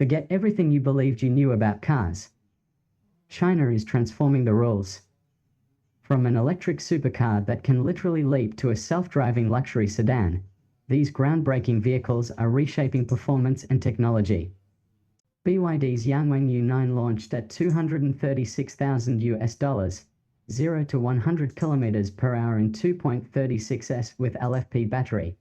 Forget everything you believed you knew about cars. China is transforming the rules. From an electric supercar that can literally leap to a self-driving luxury sedan, these groundbreaking vehicles are reshaping performance and technology. BYD's Yangwang U9 launched at $236,000, 0 to 100 km per hour in 2.36s with LFP battery.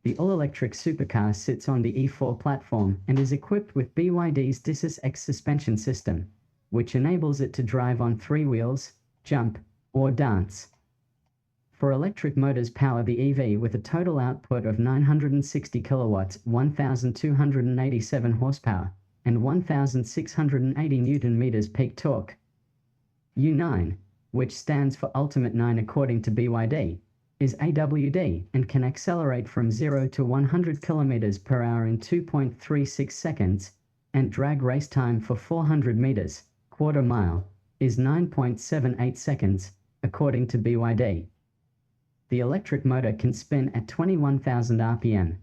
The all-electric supercar sits on the E4 platform and is equipped with BYD's DISIS X suspension system, which enables it to drive on 3 wheels, jump, or dance. 4 electric motors power the EV with a total output of 960 kilowatts, 1,287 horsepower, and 1,680 Newton-meters peak torque. U9, which stands for Ultimate 9 according to BYD, is AWD and can accelerate from 0 to 100 km per hour in 2.36 seconds, and drag race time for 400 meters, quarter mile, is 9.78 seconds, according to BYD. The electric motor can spin at 21,000 RPM.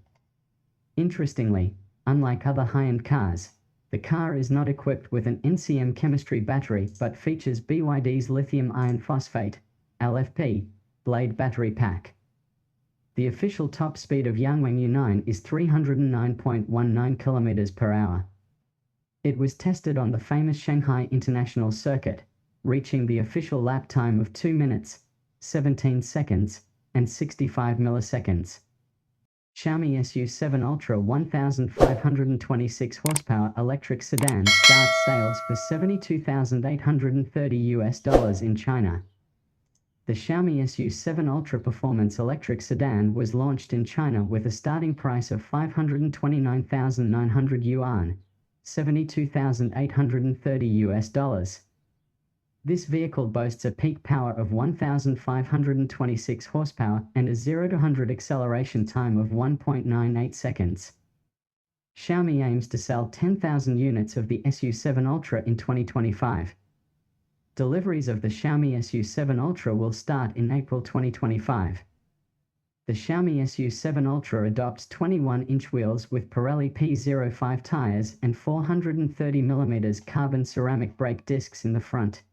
Interestingly, unlike other high-end cars, the car is not equipped with an NCM chemistry battery but features BYD's lithium iron phosphate, LFP, blade battery pack. The official top speed of Yangwang U9 is 309.19 km per hour. It was tested on the famous Shanghai International Circuit, reaching the official lap time of 2 minutes, 17 seconds, and 65 milliseconds. Xiaomi SU7 Ultra 1,526 horsepower electric sedan starts sales for $72,830 in China. The Xiaomi SU7 Ultra Performance electric sedan was launched in China with a starting price of 529,900 yuan, $72,830. This vehicle boasts a peak power of 1,526 horsepower and a 0 to 100 acceleration time of 1.98 seconds. Xiaomi aims to sell 10,000 units of the SU7 Ultra in 2025. Deliveries of the Xiaomi SU7 Ultra will start in April 2025. The Xiaomi SU7 Ultra adopts 21-inch wheels with Pirelli P05 tires and 430mm carbon ceramic brake discs in the front.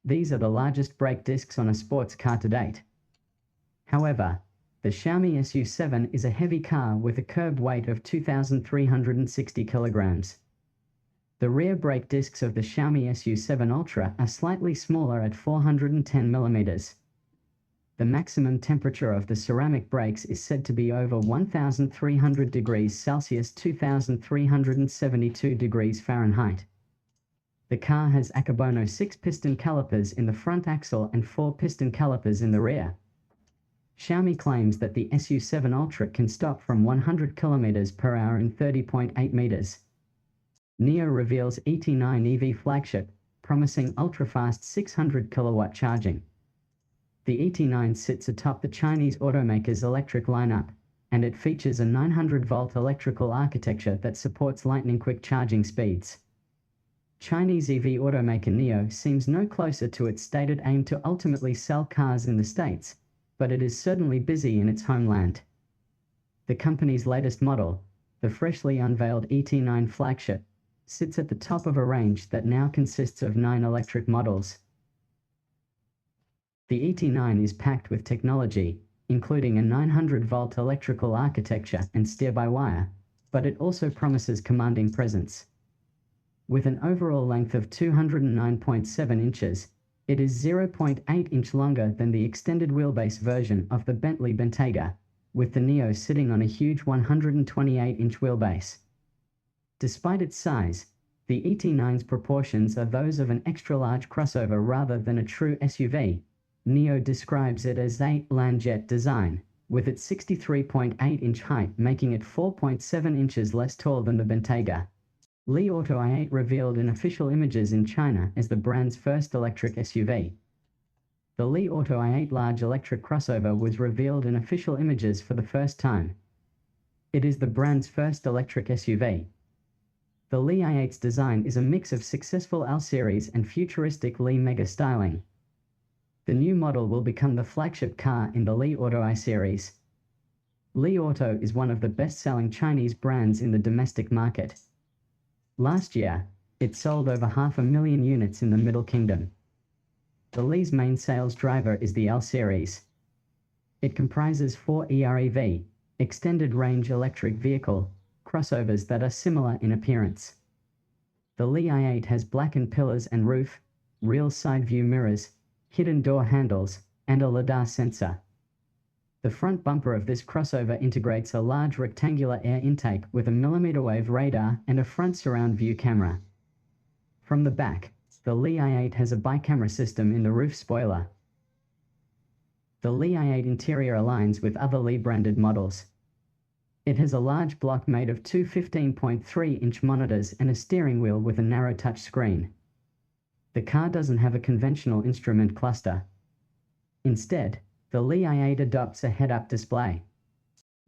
These are the largest brake discs on a sports car to date. However, the Xiaomi SU7 is a heavy car with a curb weight of 2,360 kilograms. The rear brake discs of the Xiaomi SU7 Ultra are slightly smaller at 410 mm. The maximum temperature of the ceramic brakes is said to be over 1,300 degrees Celsius, 2,372 degrees Fahrenheit. The car has Akabono 6-piston calipers in the front axle and 4-piston calipers in the rear. Xiaomi claims that the SU7 Ultra can stop from 100 km per hour in 30.8 meters. NIO reveals ET9 EV flagship, promising ultra-fast 600 kilowatt charging. The ET9 sits atop the Chinese automakers' electric lineup, and it features a 900-volt electrical architecture that supports lightning-quick charging speeds. Chinese EV automaker NIO seems no closer to its stated aim to ultimately sell cars in the States, but it is certainly busy in its homeland. The company's latest model, the freshly unveiled ET9 flagship, sits at the top of a range that now consists of 9 electric models. The ET9 is packed with technology, including a 900-volt electrical architecture and steer-by-wire, but it also promises commanding presence. With an overall length of 209.7 inches, it is 0.8 inch longer than the extended wheelbase version of the Bentley Bentayga, with the NIO sitting on a huge 128-inch wheelbase. Despite its size, the ET9's proportions are those of an extra-large crossover rather than a true SUV. NIO describes it as a landjet design, with its 63.8-inch height making it 4.7 inches less tall than the Bentayga. Li Auto i8 revealed in official images in China as the brand's first electric SUV. The Li Auto i8 large electric crossover was revealed in official images for the first time. It is the brand's first electric SUV. The Li i8's design is a mix of successful L-series and futuristic Li Mega styling. The new model will become the flagship car in the Li Auto i series. Li Auto is one of the best-selling Chinese brands in the domestic market. Last year, it sold over 500,000 units in the Middle Kingdom. The Li's main sales driver is the L series. It comprises 4 EREV, extended range electric vehicle, crossovers that are similar in appearance. The Li i8 has blackened pillars and roof, real side view mirrors, hidden door handles, and a LiDAR sensor. The front bumper of this crossover integrates a large rectangular air intake with a millimeter-wave radar and a front surround view camera. From the back, the Li i8 has a bi-camera system in the roof spoiler. The Li i8 interior aligns with other Li branded models. It has a large block made of two 15.3-inch monitors and a steering wheel with a narrow touch screen. The car doesn't have a conventional instrument cluster. Instead, the Li i8 adopts a head-up display.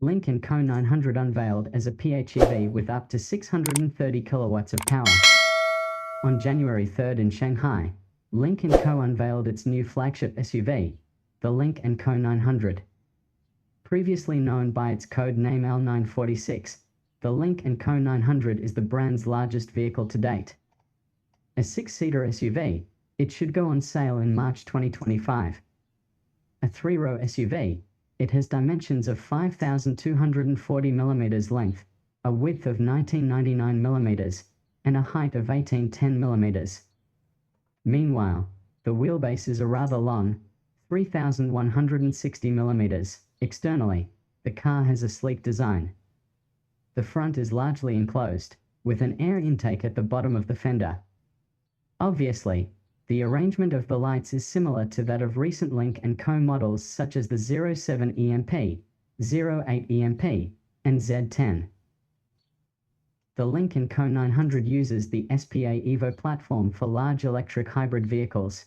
Lynk & Co 900 unveiled as a PHEV with up to 630 kilowatts of power. On January 3rd in Shanghai, Lynk & Co unveiled its new flagship SUV, the Lynk & Co 900. Previously known by its code name L946, the Lynk & Co 900 is the brand's largest vehicle to date. A 6-seater SUV, it should go on sale in March 2025. A 3-row SUV, it has dimensions of 5,240 mm length, a width of 1999 mm, and a height of 1810 mm. Meanwhile, the wheelbase is a rather long, 3,160 mm. Externally, the car has a sleek design. The front is largely enclosed, with an air intake at the bottom of the fender. Obviously, the arrangement of the lights is similar to that of recent Lynk & Co models such as the 07 EMP, 08 EMP, and Z10. The Lynk & Co 900 uses the SPA Evo platform for large electric hybrid vehicles.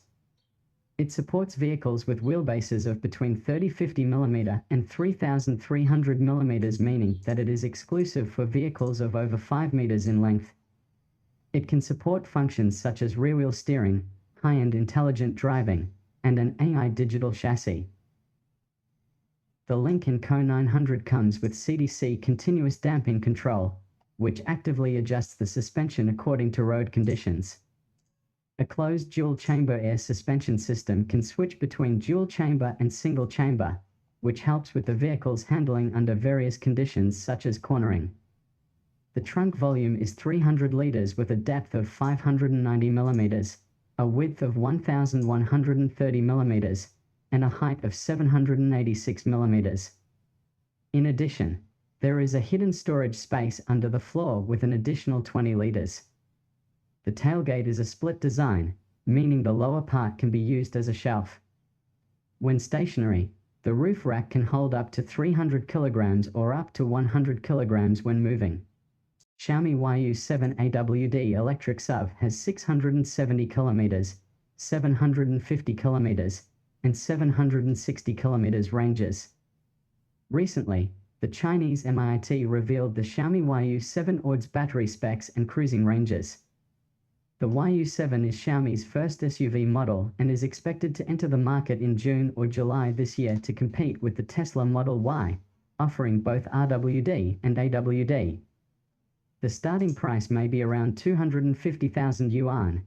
It supports vehicles with wheelbases of between 3050 mm and 3300 mm, meaning that it is exclusive for vehicles of over 5 meters in length. It can support functions such as rear-wheel steering, high-end intelligent driving, and an AI digital chassis. The Lynk & Co 900 comes with CDC continuous damping control, which actively adjusts the suspension according to road conditions. A closed dual-chamber air suspension system can switch between dual-chamber and single-chamber, which helps with the vehicle's handling under various conditions such as cornering. The trunk volume is 300 liters with a depth of 590 millimeters, a width of 1,130 millimeters, and a height of 786 millimeters. In addition, there is a hidden storage space under the floor with an additional 20 liters. The tailgate is a split design, meaning the lower part can be used as a shelf. When stationary, the roof rack can hold up to 300 kilograms or up to 100 kilograms when moving. Xiaomi YU7 AWD electric SUV has 670 kilometers, 750 kilometers, and 760 kilometers ranges. Recently, the Chinese MIT revealed the Xiaomi YU7 ORD's battery specs and cruising ranges. The YU7 is Xiaomi's first SUV model and is expected to enter the market in June or July this year to compete with the Tesla Model Y, offering both RWD and AWD. The starting price may be around 250,000 yuan,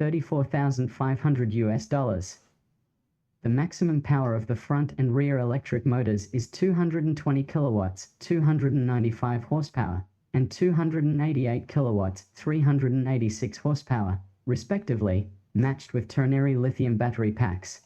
$34,500. The maximum power of the front and rear electric motors is 220 kilowatts, 295 horsepower, and 288 kilowatts, 386 horsepower, respectively, matched with ternary lithium battery packs.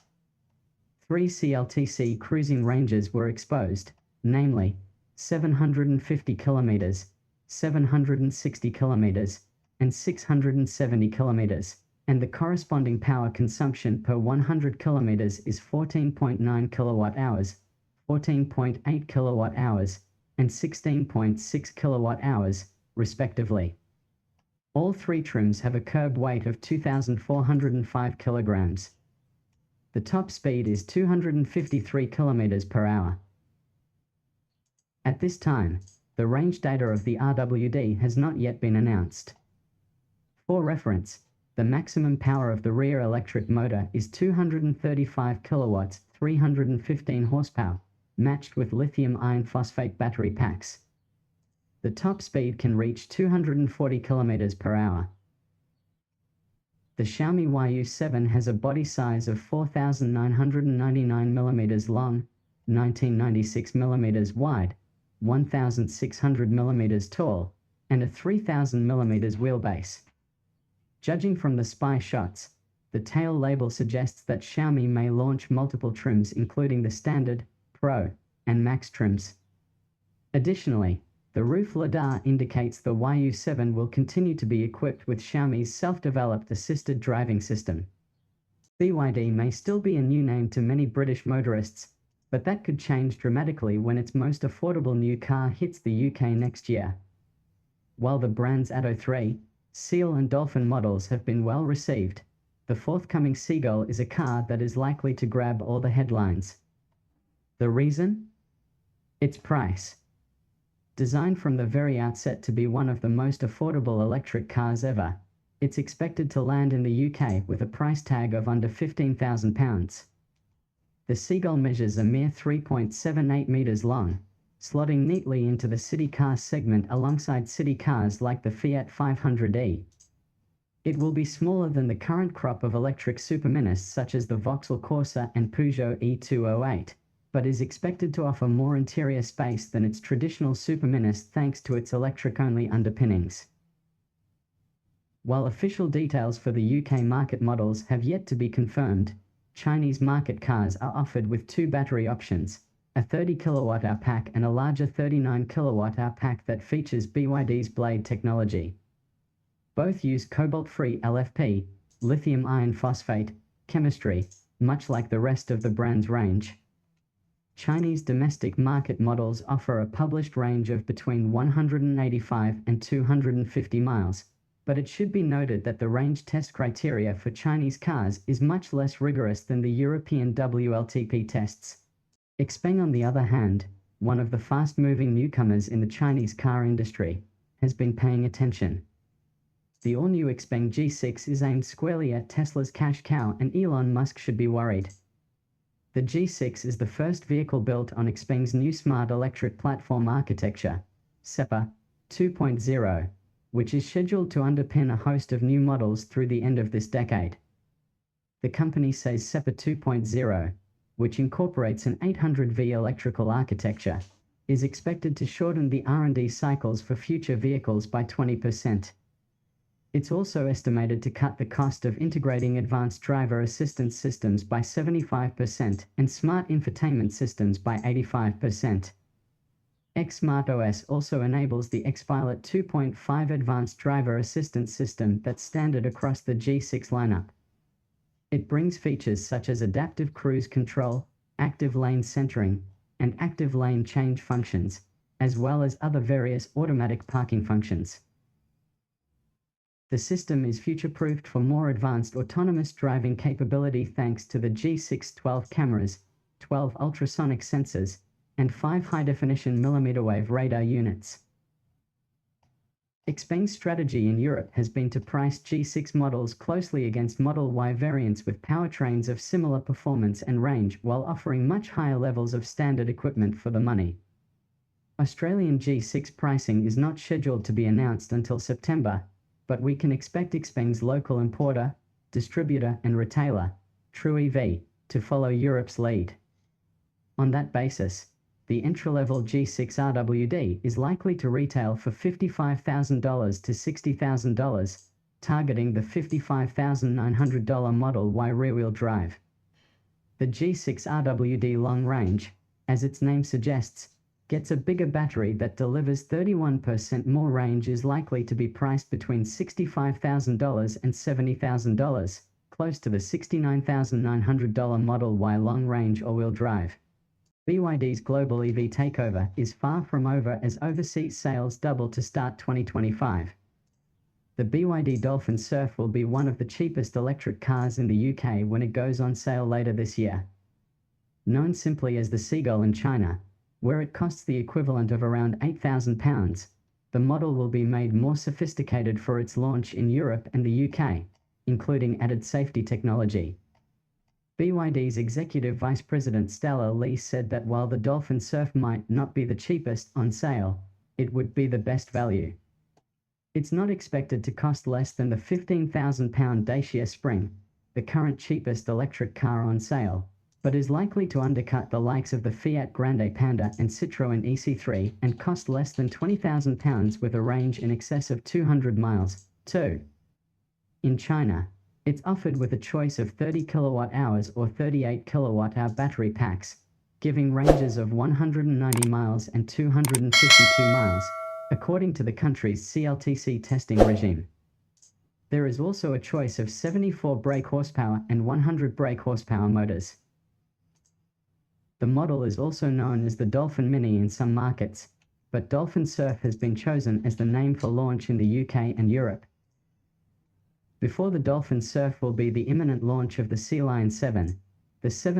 3 CLTC cruising ranges were exposed, namely 750 kilometers, 760 kilometers, and 670 kilometers, and the corresponding power consumption per 100 kilometers is 14.9 kilowatt-hours, 14.8 kilowatt-hours, and 16.6 kilowatt-hours, respectively. All 3 trims have a curb weight of 2,405 kilograms. The top speed is 253 kilometers per hour. At this time, the range data of the RWD has not yet been announced. For reference, the maximum power of the rear electric motor is 235 kilowatts, 315 horsepower, matched with lithium iron phosphate battery packs. The top speed can reach 240 km per hour. The Xiaomi YU7 has a body size of 4,999 mm long, 1996 mm wide, 1,600 mm tall, and a 3,000 mm wheelbase. Judging from the spy shots, the tail label suggests that Xiaomi may launch multiple trims including the Standard, Pro, and Max trims. Additionally, the roof lidar indicates the YU7 will continue to be equipped with Xiaomi's self-developed assisted driving system. BYD may still be a new name to many British motorists, but that could change dramatically when its most affordable new car hits the UK next year. While the brand's Atto 3, Seal and Dolphin models have been well received, the forthcoming Seagull is a car that is likely to grab all the headlines. The reason? Its price. Designed from the very outset to be one of the most affordable electric cars ever, it's expected to land in the UK with a price tag of under £15,000. The Seagull measures a mere 3.78 meters long, slotting neatly into the city car segment alongside city cars like the Fiat 500e. It will be smaller than the current crop of electric superminis such as the Vauxhall Corsa and Peugeot E208, but is expected to offer more interior space than its traditional superminis thanks to its electric-only underpinnings. While official details for the UK market models have yet to be confirmed, Chinese market cars are offered with two battery options, a 30 kWh pack and a larger 39 kWh pack that features BYD's Blade technology. Both use cobalt-free LFP, lithium iron phosphate, chemistry, much like the rest of the brand's range. Chinese domestic market models offer a published range of between 185 and 250 miles, but it should be noted that the range test criteria for Chinese cars is much less rigorous than the European WLTP tests. Xpeng, on the other hand, one of the fast-moving newcomers in the Chinese car industry, has been paying attention. The all-new Xpeng G6 is aimed squarely at Tesla's cash cow, and Elon Musk should be worried. The G6 is the first vehicle built on Xpeng's new smart electric platform architecture, SEPA 2.0, which is scheduled to underpin a host of new models through the end of this decade. The company says SEPA 2.0, which incorporates an 800V electrical architecture, is expected to shorten the R&D cycles for future vehicles by 20%. It's also estimated to cut the cost of integrating advanced driver assistance systems by 75% and smart infotainment systems by 85%. XSmartOS also enables the Xpilot 2.5 advanced driver assistance system that's standard across the G6 lineup. It brings features such as adaptive cruise control, active lane centering, and active lane change functions, as well as other various automatic parking functions. The system is future-proofed for more advanced autonomous driving capability thanks to the G6's 12 cameras, 12 ultrasonic sensors, and 5 high-definition millimeter-wave radar units. Xpeng's strategy in Europe has been to price G6 models closely against Model Y variants with powertrains of similar performance and range while offering much higher levels of standard equipment for the money. Australian G6 pricing is not scheduled to be announced until September, but we can expect Xpeng's local importer, distributor and retailer, TrueEV, to follow Europe's lead. On that basis, the entry-level G6 RWD is likely to retail for $55,000 to $60,000, targeting the $55,900 Model Y rear-wheel drive. The G6 RWD long range, as its name suggests, gets a bigger battery that delivers 31% more range, is likely to be priced between $65,000 and $70,000, close to the $69,900 Model Y long-range all-wheel drive. BYD's global EV takeover is far from over as overseas sales double to start 2025. The BYD Dolphin Surf will be one of the cheapest electric cars in the UK when it goes on sale later this year. Known simply as the Seagull in China, where it costs the equivalent of around £8,000, the model will be made more sophisticated for its launch in Europe and the UK, including added safety technology. BYD's Executive Vice President Stella Lee said that while the Dolphin Surf might not be the cheapest on sale, it would be the best value. It's not expected to cost less than the £15,000 Dacia Spring, the current cheapest electric car on sale, but is likely to undercut the likes of the Fiat Grande Panda and Citroën EC3 and cost less than £20,000 with a range in excess of 200 miles. 2. In China, it's offered with a choice of 30 kWh or 38 kWh battery packs, giving ranges of 190 miles and 252 miles, according to the country's CLTC testing regime. There is also a choice of 74 brake horsepower and 100 brake horsepower motors. The model is also known as the Dolphin Mini in some markets, but Dolphin Surf has been chosen as the name for launch in the UK and Europe. Before the Dolphin Surf will be the imminent launch of the Sea Lion 7, the 7